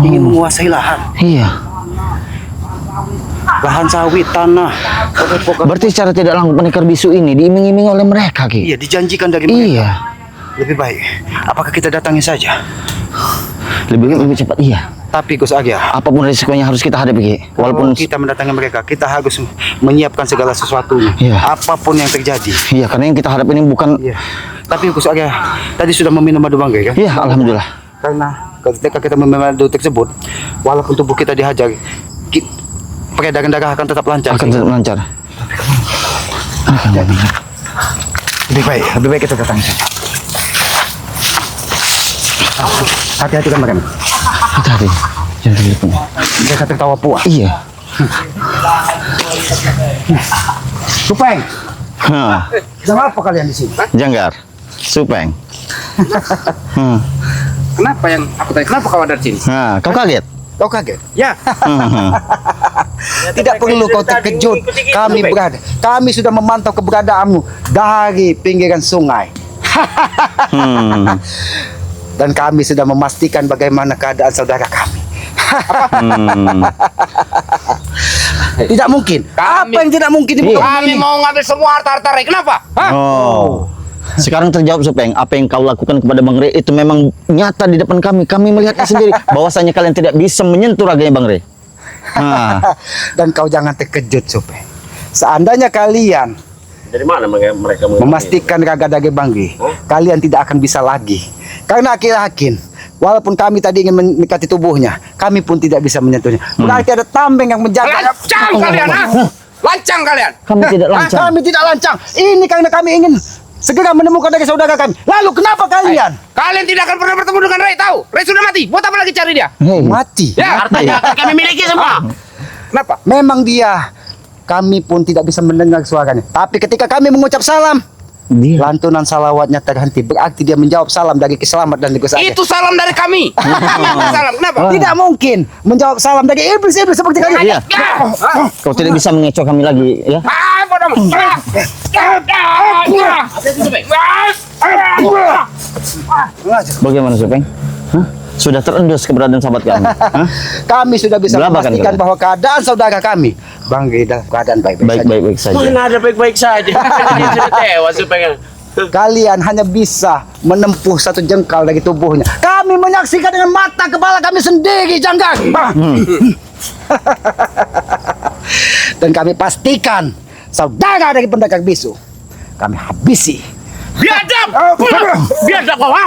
ingin menguasai lahan. Iya. Lahan sawit, tanah, pokok-pokok. Berarti secara tidak langsung pendekar bisu ini diiming-iming oleh mereka, Ki. Iya, dijanjikan dari mereka. Iya. Lebih baik, apakah kita datangi saja? Lebih cepat, iya. Tapi Gus Agya, Apapun risikonya harus kita hadapi, Ki. walaupun Walaupun kita mendatangi mereka, kita harus menyiapkan segala sesuatunya. Iya. Apapun yang terjadi. iya, karena yang kita hadapi ini bukan. Iya. Tapi Gus Agya, tadi sudah meminum madu banggai kan? Iya, alhamdulillah. Karena ketika kita meminum madu tersebut, walaupun tubuh kita dihajar, peredaran darah akan tetap lancar. Akan tetap lancar. Jadi, lebih baik kita datangi saja. Hati-hati kan mereka. Hati-hati. Jangan telepon. Mereka tertawa puas. Iya. Supeng, Hah. sedang apa kalian di sini? Janggar. Supeng. Kenapa yang aku tanya? Kenapa kau ada di sini? Nah, kau kaget? Kau kaget? Ya, Tidak perlu kau terkejut. Kami berada. Kami sudah memantau keberadaanmu dari pinggiran sungai. Dan kami sudah memastikan bagaimana keadaan saudara kami. Tidak mungkin. Apa yang tidak mungkin di muka bumi kami ini? mau ngambil semua harta-harta Rey. Kenapa? Hah? Oh. Sekarang terjawab, Supeng. Apa yang kau lakukan kepada Bang Rey itu memang nyata di depan kami. Kami melihatnya sendiri. Bahwasanya kalian tidak bisa menyentuh raganya Bang Rey. Nah, Dan kau jangan terkejut, Supeng. Seandainya kalian Dari mana mereka memastikan raga daging banggi, kalian tidak akan bisa lagi. Karena aku yakin, walaupun kami tadi ingin mendekati tubuhnya, kami pun tidak bisa menyentuhnya. Berarti ada tameng yang menjaga. Lancang kalian, ha? Lancang kalian. kami tidak Ah, lancang. kami tidak lancang. Ini karena kami ingin segera menemukan dari saudara kami. Lalu kenapa kalian Kalian tidak akan pernah bertemu dengan Rey, tahu? Rey sudah mati. Buat apa lagi cari dia? Hei. mati? Ya, hartanya akan kami miliki semua. Kenapa? Memang dia. Kami pun tidak bisa mendengar suaranya. Tapi ketika kami mengucap salam, Dia. lantunan salawatnya terhenti. Berarti dia menjawab salam dari Kiselamat dan Gus Agya. Itu salam dari kami. Kami yang salam. Kenapa? Tidak mungkin menjawab salam dari iblis-iblis seperti kalian. Iya. Kau tidak bisa mengecoh kami lagi, ya? Ah, bodoh. Bagaimana, Supeng? Hah? Sudah terendus keberadaan sahabat kami. Hah? Kami sudah bisa Gelabahkan memastikan kalian. bahwa keadaan saudara kami Bang Rey dalam keadaan baik-baik saja. Baik-baik saja. Mana ada baik-baik saja. Dia sudah tewas supaya. Kalian hanya bisa menempuh satu jengkal dari tubuhnya. Kami menyaksikan dengan mata kepala kami sendiri, Janggar. Dan kami pastikan saudara dari pendekar bisu kami habisi. Biadab! Biadab kau, ha?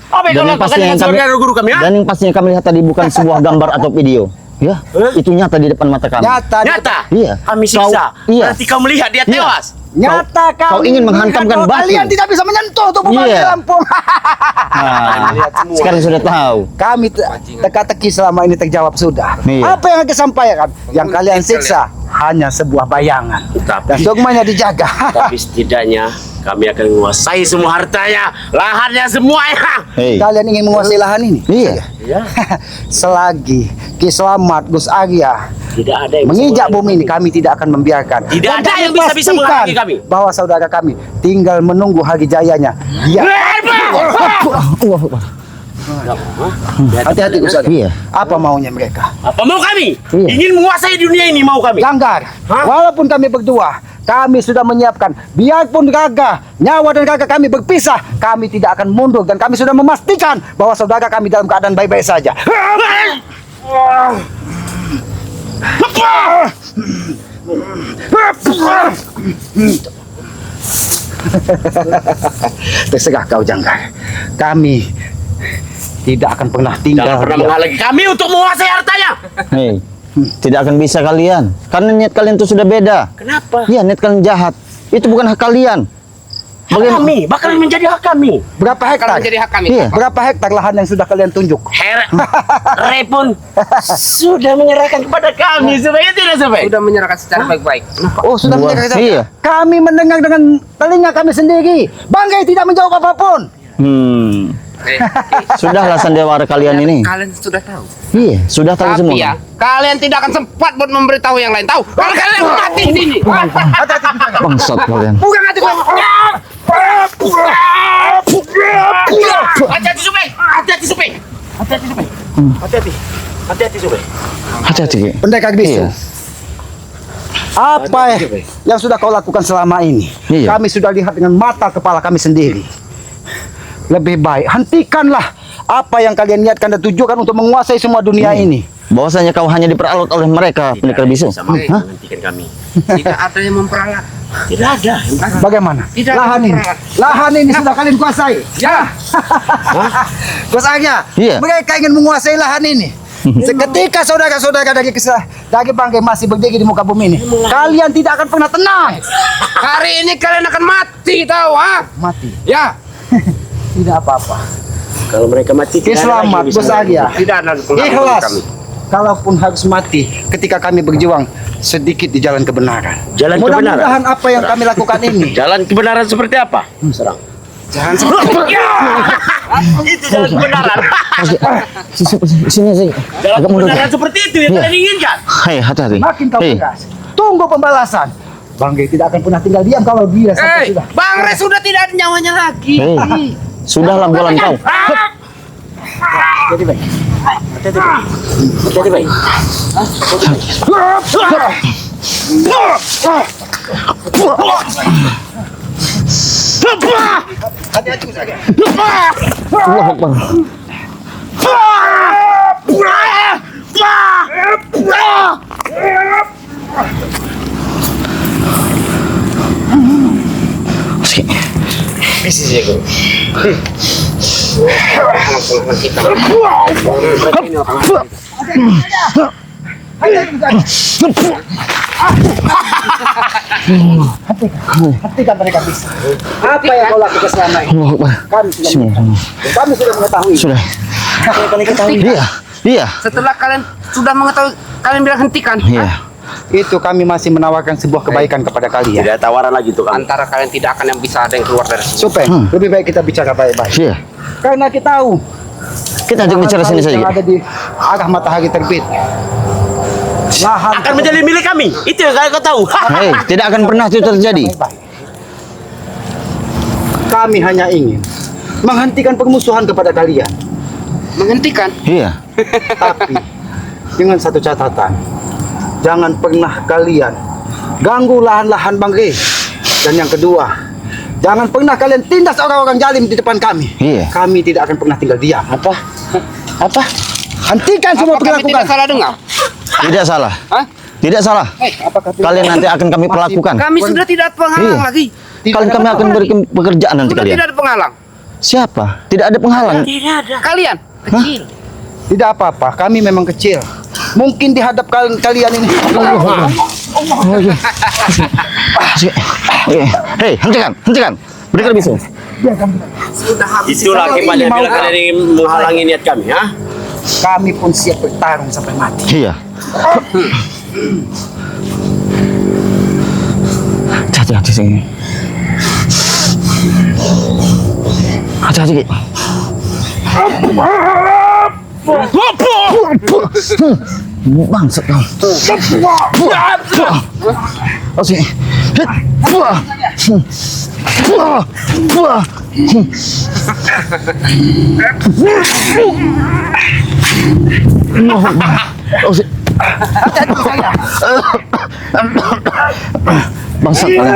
Apa Dan yang kau yang lakukan pastinya dengan saudara guru kami, ha? dan yang pastinya kami lihat tadi bukan sebuah gambar atau video. Ya, itu nyata di depan mata kami. Nyata, Nyata? Iya. Kami siksa. Iya. Berarti kau melihat dia Iya. tewas. Nyata kau kami ingin melihat menghantamkan bahwa batu. Kalian tidak bisa menyentuh tubuh Iya. Bang Lampung. Nah, sekarang sudah tahu. Kami teka-teki selama ini terjawab sudah. Iya. Apa yang akan sampaikan? Yang kalian siksa hanya sebuah bayangan. Tapi- Dan dogmanya dijaga. Tapi setidaknya kami akan menguasai semua hartanya, lahannya semuanya. Hei. Kalian ingin menguasai lahan ini? Iya. Ya, Selagi Kiselamat Gus Agya tidak ada yang menginjak bumi ini, kami tidak akan membiarkan. Tidak Dan ada kami yang bisa pastikan menghalangi kami. bahwa saudara kami tinggal menunggu hari jayanya. Dia hati-hati Gus Agya. Iya. Apa maunya mereka? Apa mau kami? Iya. Ingin menguasai dunia ini mau kami. Janggar, Hah? walaupun kami berdua, kami sudah menyiapkan. Biarpun raga, nyawa dan raga kami berpisah, kami tidak akan mundur dan kami sudah memastikan bahwa saudara kami dalam keadaan baik-baik saja. Terserah kau, Janggar. Kami tidak akan pernah tinggal. Jangan pernah diam. menghalangi kami untuk menguasai hartanya. Hei. Tidak akan bisa kalian. Karena niat kalian itu sudah beda. Kenapa? Iya, niat kalian jahat. Itu bukan hak kalian. Hak kami, bakal menjadi hak kami. Berapa Kalau hektar? menjadi hak kami. Iya. Berapa hektar lahan yang sudah kalian tunjuk? Rey pun sudah menyerahkan kepada kami, supaya tidak sampai. Sudah menyerahkan secara baik-baik. Oh, sudah Buah. menyerahkan. Iya. Kami mendengar dengan telinga kami sendiri. Bang Rey tidak menjawab apapun. Sudahlah sandiwara kalian ini. Kalian sudah tahu. Iya, sudah tahu semua. Tapi ya, kalian tidak akan sempat buat memberitahu yang lain tahu. Kalau kalian mati di sini. Bangsat kalian. Bukan hati kau. Hati-hati Supeng. Hati-hati Supeng. Hati-hati Supeng. Hati-hati. Hati-hati Sobe. Hati-hati. Ki. Pendekar bisu. Iya. Apa yang sudah kau lakukan selama ini? Iya. Kami sudah lihat dengan mata kepala kami sendiri. Lebih baik hentikanlah apa yang kalian niatkan dan tujukan untuk menguasai semua dunia ini. Bahwasanya kau hanya diperalat oleh mereka, pendekar bisu. Sama Hah? menghentikan kami. Tidak ada yang memperalat. Tidak ada. Bagaimana? Tidak Lahan ini, ada. lahan ini sudah kalian kuasai. Ya. Kuasanya. Iya. Mereka ingin menguasai lahan ini. Seketika saudara-saudara dari bangkai masih berdiri di muka bumi ini, kalian tidak akan pernah tenang. Hari ini kalian akan mati tahu ha? Mati. Ya. Tidak apa-apa. Kalau mereka mati Selamat, bersahaja. Tidak ada penghalang Ikhlas. kami. Kalaupun harus mati ketika kami berjuang sedikit di jalan kebenaran. Jalan kebenaran. Mudah-mudahan apa yang kami lakukan ini. Jalan kebenaran seperti apa? Serang. Jangan seperti Itu jalan kebenaran. Sini sini. Jalan Agak mundur. kebenaran seperti itu yang Iya. kalian inginkan. Hei, hati-hati. makin kau Hei. tegas. Tunggu pembalasan. Banggai tidak akan pernah tinggal diam kalau dia sampai sudah. Bang Re sudah tidak ada nyawanya lagi. Hei. Sudahlah bualan kau. Jadi baik. Hati-hati baik. Hati-hati baik. Hati-hati saja. Allahu Akbar. Sikit. Bisi saja guru. Langsung kita. Hentikan mereka bisa. Apa yang kau lakukan selama ini? Allahu Akbar. Kami sudah mengetahui. Sudah. Kami ketahui. Iya. Iya. Setelah kalian sudah mengetahui, kalian bilang hentikan. Iya. Itu kami masih menawarkan sebuah kebaikan kepada kalian. Tidak tawaran lagi tuh kan. Antara kalian tidak akan yang bisa ada yang keluar dari sini. Supaya lebih baik kita bicara baik-baik. Iya. Karena kita tahu Kita ajak bicara sini saja. yang ada di arah matahari terbit. Lahan Akan menjadi milik kami. Itu yang kalian tahu. Hei, tidak akan pernah itu terjadi. baik-baik. Kami hanya ingin menghentikan permusuhan kepada kalian. Menghentikan. Iya. Tapi dengan satu catatan, jangan pernah kalian ganggu lahan-lahan Banggai. Dan yang kedua, jangan pernah kalian tindas orang-orang jalim di depan kami. Iya. Kami tidak akan pernah tinggal diam. Apa? Apa? Hentikan semua Apa kami perlakukan. tidak salah dengar? Tidak salah. Hah? Tidak salah. Apakah Kalian nanti akan kami perlakukan. Kami sudah tidak penghalang Iya. lagi. Kalian kami akan beri pekerjaan nanti Sudah kalian. tidak ada penghalang. Siapa? Tidak ada penghalang. Tidak ada. Kalian kecil. Tidak apa-apa, kami memang kecil. Mungkin di hadap kalian ini. Hei, hentikan, hentikan. Berikan bisu. Sudah habis. Itulah akibatnya bila kalian ingin menghalangi niat kami, ha? Kami pun siap bertarung sampai mati. Iya. Hati-hati sini. Hati-hati. Bangsat kau. Oh sini. Oh sini. Bangsat kalian.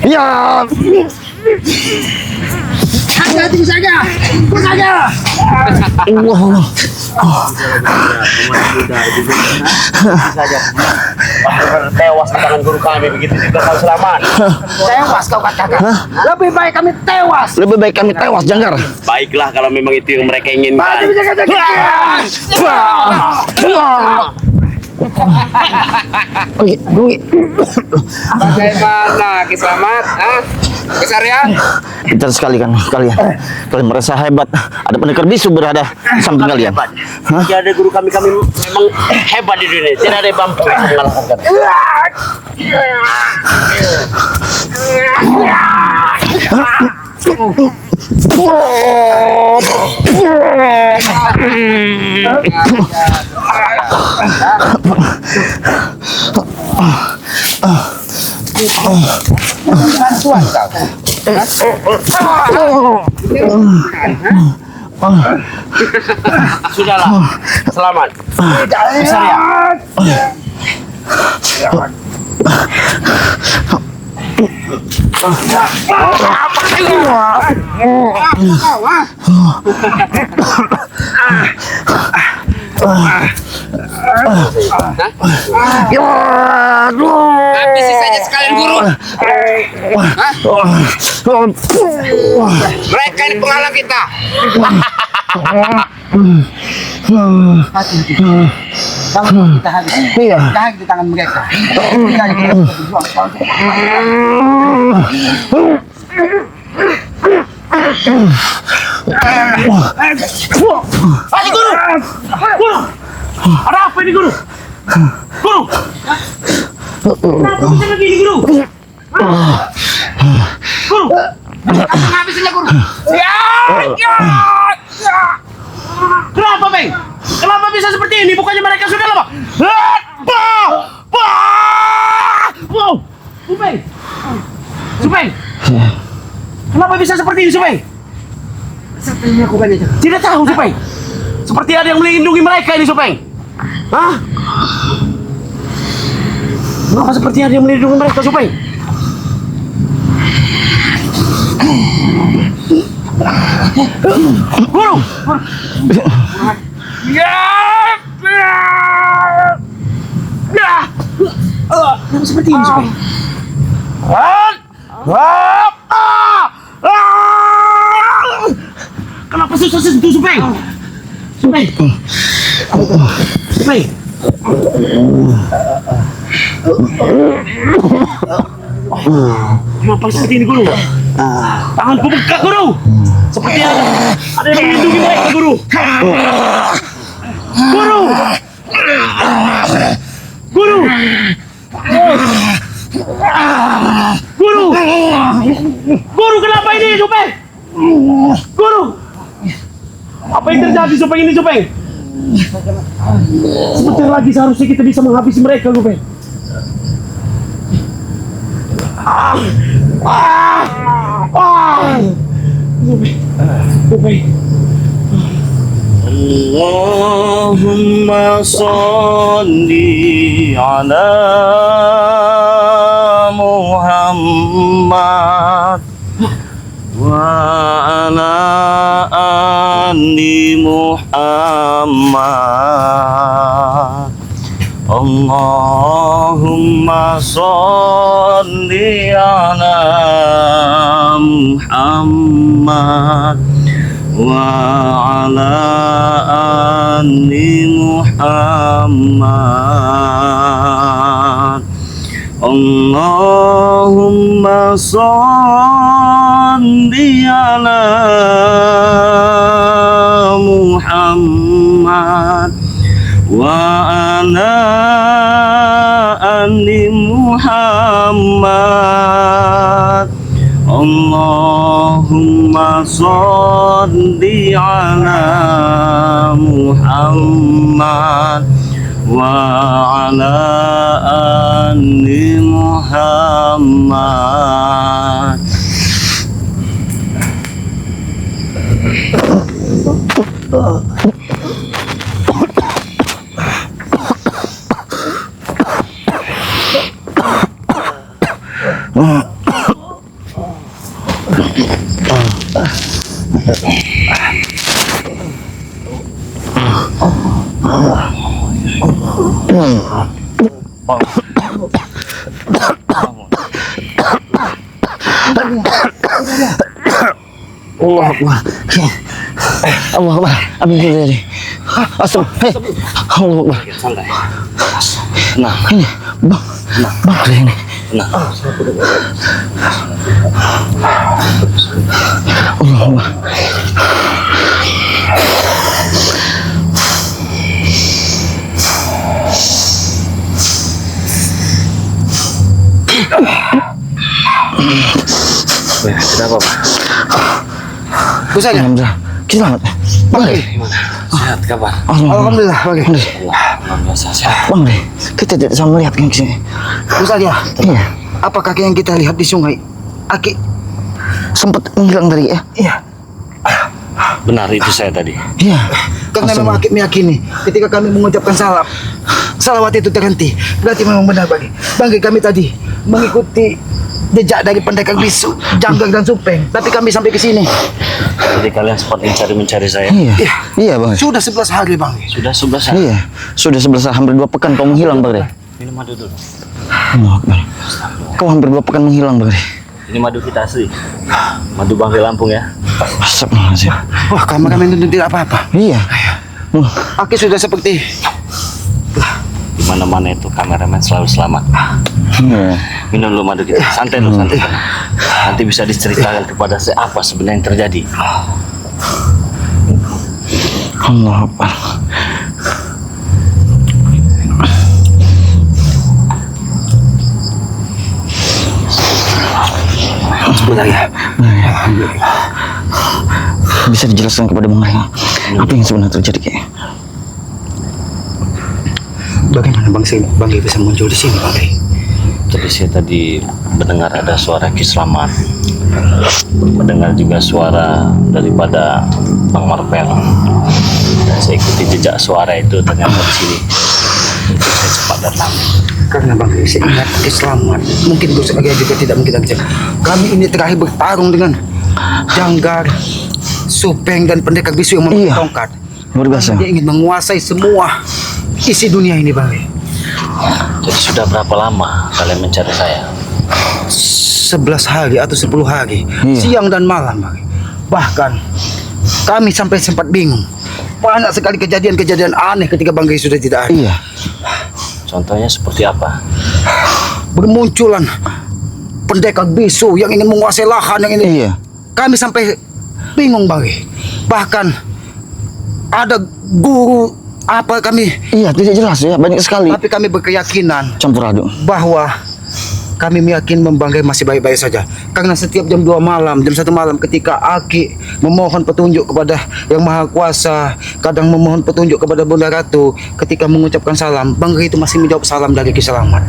Ya. Hati-hati saja. Saja. Allah. Tewas di tangan guru kami begitu juga kau selamat. Tewas kau katakan. Lebih baik kami tewas. Lebih baik kami tewas, Janggar. Baiklah kalau memang itu yang mereka inginkan. Bagaimana Kiselamat? Kesarian? Pintar sekali kan kalian. Kalian merasa hebat. Ada pendekar bisu berada samping kalian. Hah? Tidak ada guru kami memang hebat di dunia. Tidak ada yang mampu mengalahkan kami. Bantuan kau. Sudahlah, selamat. Besar ya. Habisi saja sekalian guru. Mereka ini penghalang kita. Hati-hati. Tangan kita habis. Iya. Tahan di tangan mereka. Kita berjuang. Ayo guru. Guru. Ada apa ini guru? Guru. Kenapa bisa begini guru? Guru. Habisinnya guru. Ya. Kenapa, Bang? Kenapa bisa seperti ini? Bukannya mereka sudah lama. Wow. Supeng. Supeng. Kenapa bisa seperti ini, Supeng? Siapa yang melakukannya? Tidak tahu, Supeng. Seperti ada yang melindungi mereka ini, Supeng. Hah? Kenapa seperti ada yang melindungi mereka, Supeng? Guru! Ya! Kenapa seperti ini, Supeng? Kenapa susah sentuh, Supeng? Supeng! Supeng! Kenapa seperti ini, Guru? Tanganku bengkak, Guru! Seperti ada yang melindungi mereka, Guru! Guru! Guru! Guru! Guru, kenapa ini, Supeng? Guru! Apa yang terjadi, Supeng, ini, Supeng? Sebentar lagi seharusnya kita bisa menghabisi mereka, Supeng. Supeng. Allahumma salli ala Muhammad wa ala ali Muhammad. Allahumma salli ala Muhammad wa ala ali Muhammad. Allahumma salli ala Muhammad wa ala ali Muhammad. Allahumma salli ala Muhammad wa ala ali Muhammad. Allah Akbar. Allah Akbar. Amin dari. Asal. Hei. Allah Akbar. Santai. Nah, ini. Bang. Bang ini. Nah. Allah Akbar. Kenapa, Pak? Bisa ya? Alhamdulillah. Kita selamat. Bang Re. Sehat kabar? Alhamdulillah. Bang Re. Alhamdulillah sehat. Bang Re. Kita tidak bisa melihat yang sini. Bisa dia? Iya. apa kaki yang kita lihat di sungai? Aki, Sempat menghilang tadi ya? iya. Benar itu saya tadi. Iya. Karena memang Aki meyakini ketika kami mengucapkan salawat itu terhenti. Berarti memang benar Bangke kami tadi mengikuti jejak dari pendekar bisu, Janggar dan Supeng. Tapi kami sampai ke sini. Jadi kalian sempat mencari saya. Iya. Iya, Bang. Sudah 11 hari Bangke. Sudah 11 hari. Iya. Sudah 11 hampir 2 pekan kau menghilang, Bang Re. Minum madu dulu. Allah Akbar. Kau hampir 2 pekan menghilang, Bang Re. Ini madu kita asli. Madu Bangke Lampung ya. Astagfirullahaladzim. Wah, kameramen itu tidak apa-apa. Iya. Aki sudah seperti Di mana-mana itu kameramen selalu selamat. Iya. Minum dulu madu kita. Santai dulu, santai. Nanti bisa diceritakan kepada saya apa sebenarnya yang terjadi. Allah Akbar. sebenarnya. Bisa dijelaskan kepada Bang Re apa yang sebenarnya terjadi kayaknya? Bagaimana Bang Ri bisa muncul di sini, Bang Ri? Jadi saya tadi mendengar ada suara Ki Slamet, mendengar juga suara daripada Bang Marvel. Dan saya ikuti jejak suara itu ternyata di sini. Itu saya cepat datang. Karena Bang Ri, saya ingat Ki Slamet. Mungkin Gus Arya juga tidak mungkin aja. Kami ini terakhir bertarung dengan Janggar, Supeng dan pendekar bisu yang memakai Iya. tongkat. Luar biasa. Dia ingin menguasai semua isi dunia ini, Bang Ri. Jadi sudah berapa lama kalian mencari saya? 11 hari atau 10 hari, Iya. siang dan malam, Bang Ri. Bahkan kami sampai sempat bingung. Banyak sekali kejadian-kejadian aneh ketika Bang Ri sudah tidak ada. Iya. Contohnya seperti apa? Bermunculan pendekar bisu yang ingin menguasai lahan yang ini. Iya. Kami sampai bingung, Bang Ri. Bahkan ada guru apa kami, Iya, tidak jelas ya, banyak sekali tapi kami berkeyakinan campur aduk. bahwa kami meyakini Bang Ri masih baik-baik saja. Karena setiap jam 2 malam, jam 1 malam ketika Aki memohon petunjuk kepada Yang Maha Kuasa, kadang memohon petunjuk kepada Bunda Ratu, ketika mengucapkan salam, Bang Ri itu masih menjawab salam dari Ki Slamet.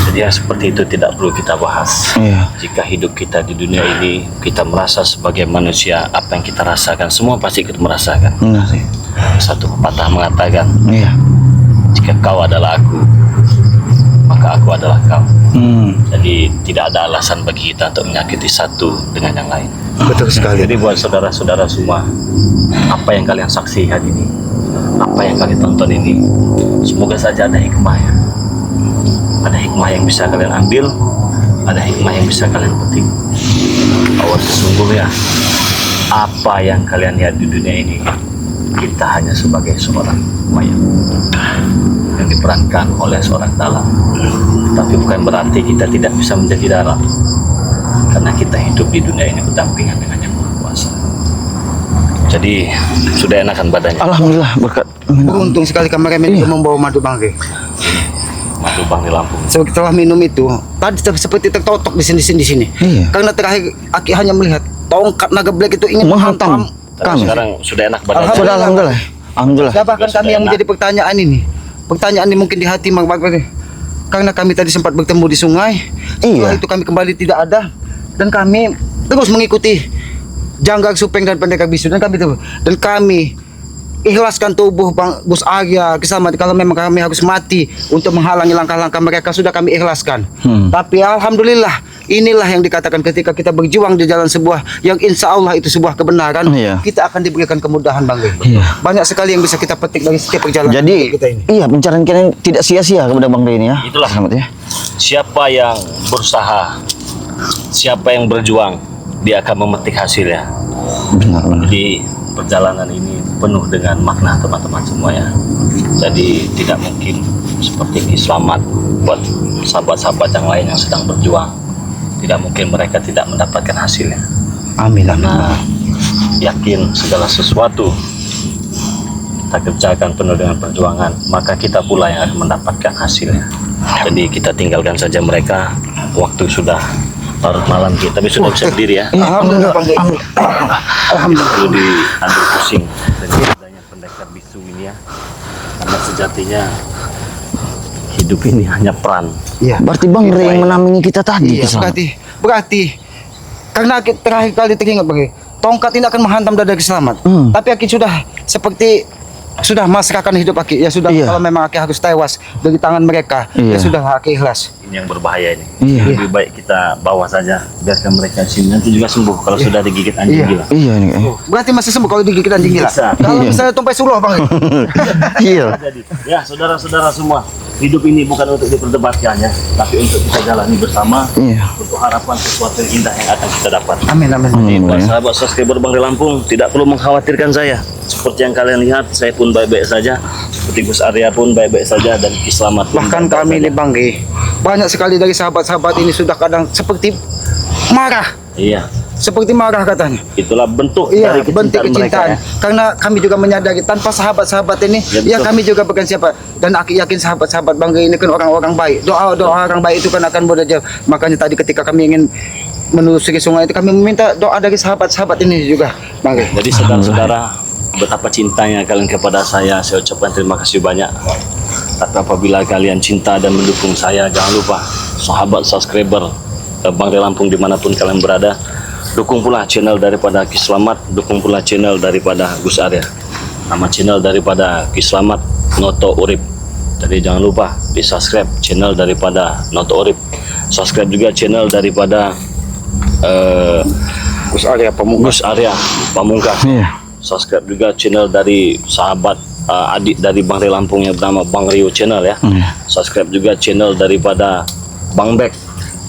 Jadi yang seperti itu tidak perlu kita bahas. Iya. Jika hidup kita di dunia ini, kita merasa sebagai manusia, apa yang kita rasakan, semua pasti kita merasakan. Enggak sih. Satu pepatah mengatakan, Iya. jika kau adalah aku, maka aku adalah kau. Jadi tidak ada alasan bagi kita untuk menyakiti satu dengan yang lain. Betul sekali. Jadi buat saudara-saudara semua, apa yang kalian saksikan ini, apa yang kalian tonton ini, semoga saja ada hikmahnya. Ada hikmah yang bisa kalian ambil, ada hikmah yang bisa kalian petik. Bahwa sesungguhnya apa yang kalian lihat di dunia ini, kita hanya sebagai seorang mayat yang diperankan oleh seorang dalang. Tapi bukan berarti kita tidak bisa menjadi dalang, karena kita hidup di dunia ini berdampingan dengan Yang Maha Kuasa. Jadi sudah enakan badannya. Alhamdulillah berkat. Beruntung sekali kameramen itu membawa madu, Bang Ri. Madu Bang di Lampung. Setelah minum itu, tadi seperti tertotok di sini. Iya. Karena terakhir Aki hanya melihat tongkat naga black itu ingin Menghantam. Tapi Kami. sekarang sudah enak badannya. Sudah alhamdulillah. Alhamdulillah. Ya, bahkan Sudah kami yang enak. menjadi pertanyaan ini. Pertanyaan ini mungkin di hati Bang Ri. Karena kami tadi sempat bertemu di sungai. Setelah Iya. itu kami kembali tidak ada. Dan kami terus mengikuti Janggar, Supeng dan pendekar bisu. Dan kami ikhlaskan tubuh Bang Gus Arya, Ki Slamet, kalau memang kami harus mati untuk menghalangi langkah-langkah mereka, sudah kami ikhlaskan. Tapi alhamdulillah, inilah yang dikatakan ketika kita berjuang di jalan sebuah yang insya Allah itu sebuah kebenaran, Iya. kita akan diberikan kemudahan, Bang Ri. Iya. Banyak sekali yang bisa kita petik dari setiap perjalanan Jadi kita ini. iya, pencarian kita tidak sia-sia kepada Bang Re ini ya. Itulah. Selamat ya. Siapa yang berusaha, siapa yang berjuang, dia akan memetik hasilnya. Benar. Jadi perjalanan ini penuh dengan makna teman-teman semua ya. Jadi tidak mungkin seperti Ki Slamet buat sahabat-sahabat yang lain yang sedang berjuang, tidak mungkin mereka tidak mendapatkan hasilnya. Amin. Karena yakin segala sesuatu kita kerjakan penuh dengan perjuangan, maka kita pula yang akan mendapatkan hasilnya. Jadi kita tinggalkan saja mereka. Waktu sudah larut malam kita, tapi sudah bisa berdiri ya. Alhamdulillah, Bang Ri. Alhamdulillah. Perlu diambil pusing dengan adanya pendekar bisu ini ya, karena sejatinya hidup ini hanya peran. Iya. Berarti Bang Re yang menampingi kita tadi. Iya, Keselamatan. berarti karena terakhir kali teringat bagi tongkat ini akan menghantam dada Selamat. Tapi Aki sudah seperti sudah masrahkan hidup Aki. Ya sudah, Iya. kalau memang Aki harus tewas dari tangan mereka, ya Iya. sudah Aki ikhlas. Ini yang berbahaya ini. Iya. Lebih baik kita bawa saja, biarkan mereka sini. Nanti juga sembuh kalau sudah digigit anjing Iya. gila. Iya nih. Berarti masih sembuh kalau digigit anjing gila. Bisa. Kalau Iya. misalnya tumpai suluh Bang. Iya. Jadi, ya saudara-saudara semua, hidup ini bukan untuk diperdebatkan ya, tapi untuk kita jalani bersama. Iya. Untuk harapan sesuatu yang indah yang akan kita dapat. Amin amin. Jadi, Amin, buat ya. sahabat subscriber Bang Re Lampung, tidak perlu mengkhawatirkan saya. Seperti yang kalian lihat, saya pun baik-baik saja. Seperti Gus Arya pun baik-baik saja, dan Ki Slamet pun Bahkan baik-baik kami saja. ini Bang Ge, banyak sekali dari sahabat-sahabat ini sudah kadang seperti marah, Iya, seperti marah katanya. itulah bentuk Iya, dari bentuk kecintaan mereka kecintaan. ya. Karena kami juga menyadari tanpa sahabat-sahabat ini, Ya, ya betul. kami juga bukan siapa. Dan aku yakin sahabat-sahabat Bang Ge ini kan orang-orang baik. Doa orang baik itu kan akan mudah. Makanya tadi ketika kami ingin menelusuri sungai itu, kami meminta doa dari sahabat-sahabat ini juga, Bang Ge. Jadi saudara-saudara, betapa cintanya kalian kepada saya ucapkan terima kasih banyak. Tapi apabila kalian cinta dan mendukung saya, jangan lupa sahabat subscriber Bang Re Lampung dimanapun kalian berada, dukung pula channel daripada Ki Slamet, dukung pula channel daripada Gus Arya. Nama channel daripada Ki Slamet, Noto Urip. Jadi jangan lupa di subscribe channel daripada Noto Urip. Subscribe juga channel daripada Gus Arya Pamungkas. Gus Arya Pamungkas. Iya. Subscribe juga channel dari sahabat adik dari Bang Re Lampung yang bernama Bang Rio Channel ya. Subscribe juga channel daripada Bang Bek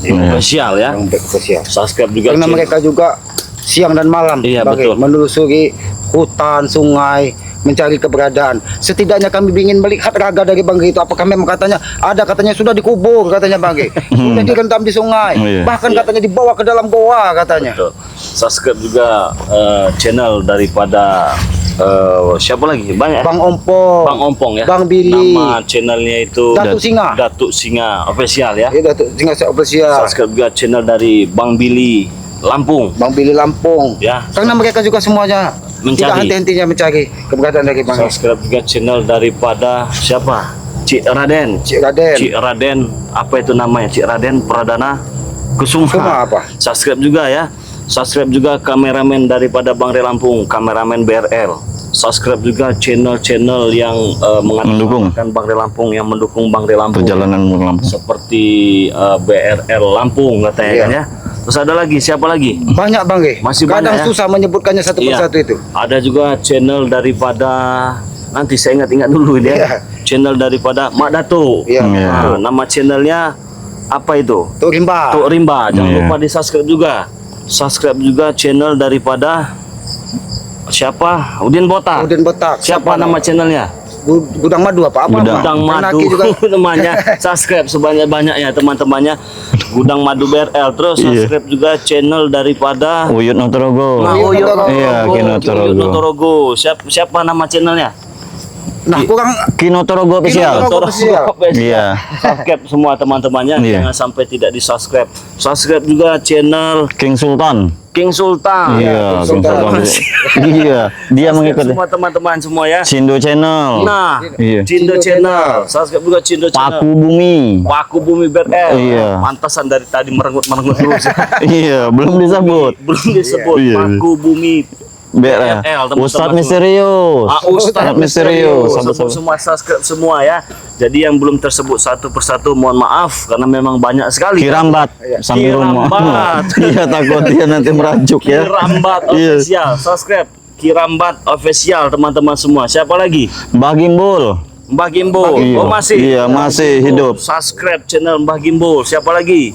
official ya. Yang spesial. Subscribe juga Karena channel- mereka juga siang dan malam Iya, Bang Ge, betul. menelusuri hutan, sungai, mencari keberadaan. Setidaknya kami ingin melihat raga dari Bang Ge itu. Apakah memang katanya ada, katanya sudah dikubur katanya Bang Ge. Sudah direndam di sungai. Iya. Bahkan katanya dibawa ke dalam goa katanya. Betul. Subscribe juga channel daripada siapa lagi? Banyak. Bang Ompong. Bang Ompong ya. Bang Billy. Nama channelnya itu Datuk Singa. Datuk Singa official ya. Ya, Datuk Singa official. Subscribe juga channel dari Bang Billy Lampung. Bang Billy Lampung. Ya. Karena mereka juga semuanya Mencari. tidak henti-hentinya mencari keberadaan dari Bang Ge. Subscribe juga channel daripada siapa? Cik Raden. Cik Raden. Cik Raden, apa itu namanya? Cik Raden Pradana Kusuma. Kusuma apa? Subscribe juga ya. Subscribe juga kameramen daripada Bang Re Lampung, kameramen BRL. Subscribe juga channel-channel yang Mendukung. mengatasnamakan Bang Re Lampung, yang mendukung Bang Re Lampung. Perjalanan Lampung. Seperti BRL Lampung katanya Iya. kan ya. Terus ada lagi siapa lagi? Banyak Bang Ge. Masih Kadang banyak ya. susah menyebutkannya satu Iya. persatu itu. Ada juga channel daripada, nanti saya ingat-ingat dulu ini Iya. ya. Channel daripada Mak Dato. Iya. Nah, nama channelnya apa itu? Tuk Rimba. Tok Rimba. Jangan Iya. lupa di subscribe juga. Subscribe juga channel daripada siapa? Udin Botak. Udin Botak. Siapa nama channelnya? Gudang Madu apa? Apa? Gudang Karena Madu Aki juga namanya. Subscribe sebanyak-banyaknya teman-temannya. Gudang Madu BRL. Terus Iya. subscribe juga channel daripada Uyut Notorogo. Nah, Uyut Uyut Notorogo. Iya, Ki Notorogo. Uyut Notorogo. Siapa nama channelnya? Nah, kurang Kinotorogo official. Kinotorogo. official. Iya. Subscribe semua teman-temannya. Iya. Jangan sampai tidak di subscribe. Subscribe juga channel King Sultan. King Sultan. Iya, King Sultan. Sultan. Iya, dia Subscribe mengikuti semua teman-teman semua ya. Cindo Channel. Nah, Iya. Cindo Channel. Subscribe juga Cindo Channel. Paku Bumi. Paku Bumi BRL. Iya. Pantasan dari tadi merengut-merengut terus. Iya, belum disebut. Belum disebut. Iya. Paku Bumi BRL. teman-teman Ustadz semua. Misterius. Ustadz Misterius. Sebut semua subscribe semua ya. Jadi yang belum tersebut satu persatu mohon maaf karena memang banyak sekali. Kirambat sambil rumah. Kirambat. Iya, takut dia nanti merajuk ya. Kirambat Iya. official. Subscribe Kirambat official teman-teman semua. Siapa lagi? Mbah Gimbul. Mbah Gimbul. Iya. Oh masih. Iya, masih hidup. Subscribe channel Mbah Gimbul. Siapa lagi?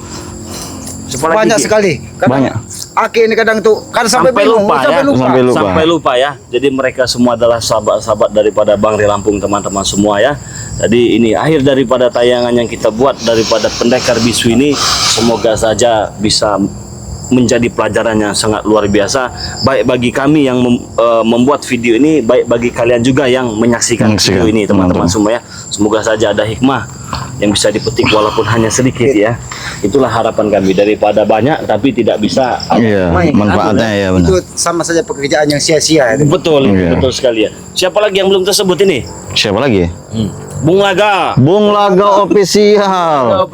Siapa banyak lagi? sekali. Kadang Banyak. Aki ini kadang tuh kadang sampai bingung, lupa sampai ya. lupa. Sampai lupa. Sampai lupa ya. Jadi mereka semua adalah sahabat-sahabat daripada Bang Re Lampung teman-teman semua ya. Jadi ini akhir daripada tayangan yang kita buat daripada pendekar bisu ini. Semoga saja bisa menjadi pelajaran yang sangat luar biasa, baik bagi kami yang membuat video ini, baik bagi kalian juga yang menyaksikan video ini teman-teman semua ya. Semoga saja ada hikmah yang bisa dipetik walaupun hanya sedikit ya. Itulah harapan kami, daripada banyak tapi tidak bisa. Iya, manfaatnya ya benar. Itu sama saja pekerjaan yang sia-sia itu. Betul, Iya. betul sekali ya. Siapa lagi yang belum tersebut ini? Siapa lagi? Bung Laga. Bung Laga official.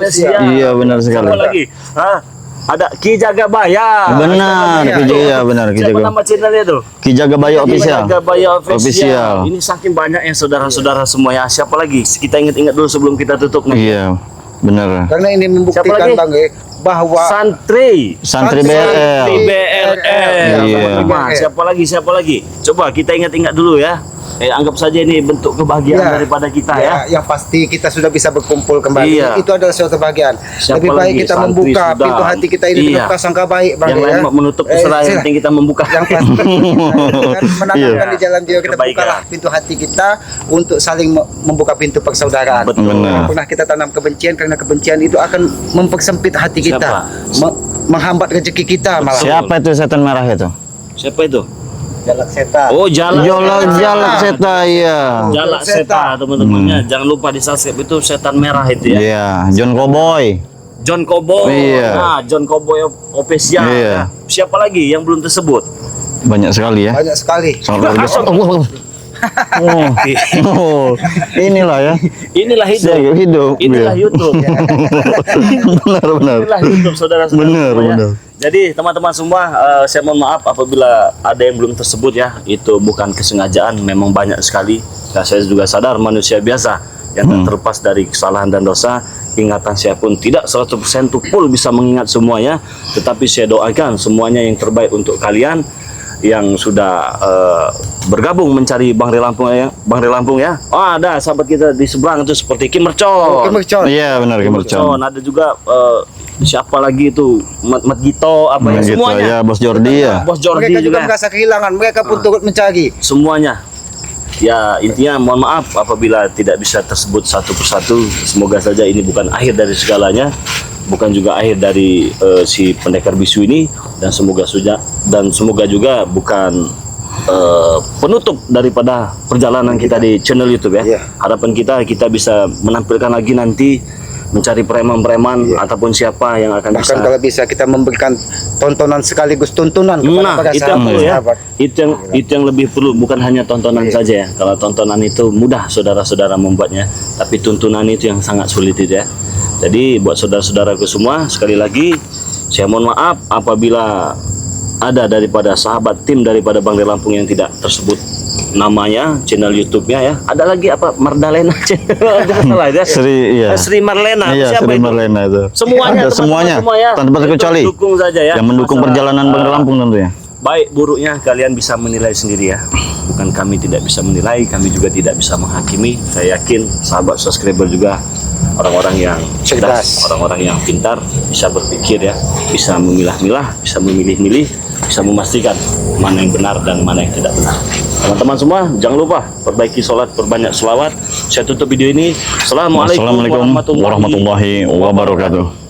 Iya benar sekali. Siapa lagi? Hah? Ada Ki Jagabaya. Benar, Ki Jaya, benar Ki Siapa Jaga. nama channelnya tuh? Ki Jagabaya official. Jagabaya official. Official. Ini saking banyak ya saudara-saudara semua ya. Siapa lagi? Kita ingat-ingat dulu sebelum kita tutup nih. Iya, benar. Karena ini Siapa membuktikan lagi? Bang bahwa Santri. Santri BRL. Di BRL. Iya. Siapa lagi? Siapa lagi? Coba kita ingat-ingat dulu ya. Anggap saja ini bentuk kebahagiaan daripada kita ya. Yang pasti kita sudah bisa berkumpul kembali. Iya. Itu adalah suatu kebahagiaan. Siapa Lebih baik lagi? kita Santri membuka sudah. pintu hati kita ini dengan Iya. prasangka baik, Bang. Yang lain menutup terserah, yang penting kita membuka. Yang pasti menanamkan Iya. di jalan dia kita Kebaikan. bukalah pintu hati kita untuk saling membuka pintu persaudaraan. Betul. Benar. Pernah kita tanam kebencian, karena kebencian itu akan mempersempit hati kita, Siapa? menghambat rezeki kita malah. Siapa itu setan merah itu? Siapa itu? Jalak setan. Oh, Jalak. Jalak setan, iya. Jalak Seta teman-temannya. Jangan lupa di subscribe, itu setan merah itu ya. Iya, John Cowboy. John Cowboy. Iya. Nah, John Cowboy official. Iya. Siapa lagi yang belum tersebut? Banyak sekali ya. Banyak sekali. Sangat luar biasa. Oh, inilah ya. Inilah hidup. Saya hidup. Inilah iya. YouTube. Benar. Inilah YouTube saudara-saudara. Benar, semua ya. benar. Jadi teman-teman semua, saya mohon maaf apabila ada yang belum tersebut ya. Itu bukan kesengajaan, memang banyak sekali. Nah, saya juga sadar manusia biasa yang tak terlepas dari kesalahan dan dosa. Ingatan saya pun tidak 100% full bisa mengingat semuanya. Tetapi saya doakan semuanya yang terbaik untuk kalian yang sudah bergabung mencari Bang Re Lampung ya. Bang Re Lampung ya. Oh, ada sahabat kita di seberang itu seperti Kim Mercon. Kemercon. Iya, benar Mercon. Ada juga siapa lagi itu? Mat Gito apa ya, Gitu semuanya. ya, Bos Jordi ya. Bos Jordi Mereka juga juga. merasa kehilangan, mereka pun turut mencari. Semuanya. Ya, intinya mohon maaf apabila tidak bisa tersebut satu persatu. Semoga saja ini bukan akhir dari segalanya, bukan juga akhir dari si pendekar bisu ini, dan semoga juga bukan penutup daripada perjalanan kita di channel YouTube ya. Iya. Harapan kita bisa menampilkan lagi nanti, mencari preman-preman ataupun siapa yang akan Bahkan bisa. kalau bisa kita memberikan tontonan sekaligus tuntunan kepada Nah, para itu yang perlu ya. sahabat. Itu yang lebih perlu, bukan hanya tontonan saja ya. Kalau tontonan itu mudah saudara-saudara membuatnya, tapi tuntunan itu yang sangat sulit itu ya. Jadi buat saudara-saudaraku semua, sekali lagi saya mohon maaf apabila ada daripada sahabat tim daripada Bang Re Lampung yang tidak tersebut namanya, channel YouTube-nya ya. Ada lagi apa? Mardalena channel. Salah ya. Sri, iya. Sri Marlena. Iya, Siapa Sri itu? Marlena itu. Semuanya, Ada teman-teman semuanya. semua ya. Tanpa terkecuali. Itu dukung saja ya. Yang mendukung Masalah, perjalanan Bang Re Lampung tentunya. Baik buruknya kalian bisa menilai sendiri ya. Bukan kami tidak bisa menilai, kami juga tidak bisa menghakimi. Saya yakin sahabat subscriber juga orang-orang yang cerdas, orang-orang yang pintar, bisa berpikir ya, bisa memilah-milah, bisa memilih-milih, bisa memastikan mana yang benar dan mana yang tidak benar. Teman-teman semua, jangan lupa perbaiki sholat, perbanyak selawat. Saya tutup video ini. Assalamualaikum Assalamualaikum warahmatullahi wabarakatuh.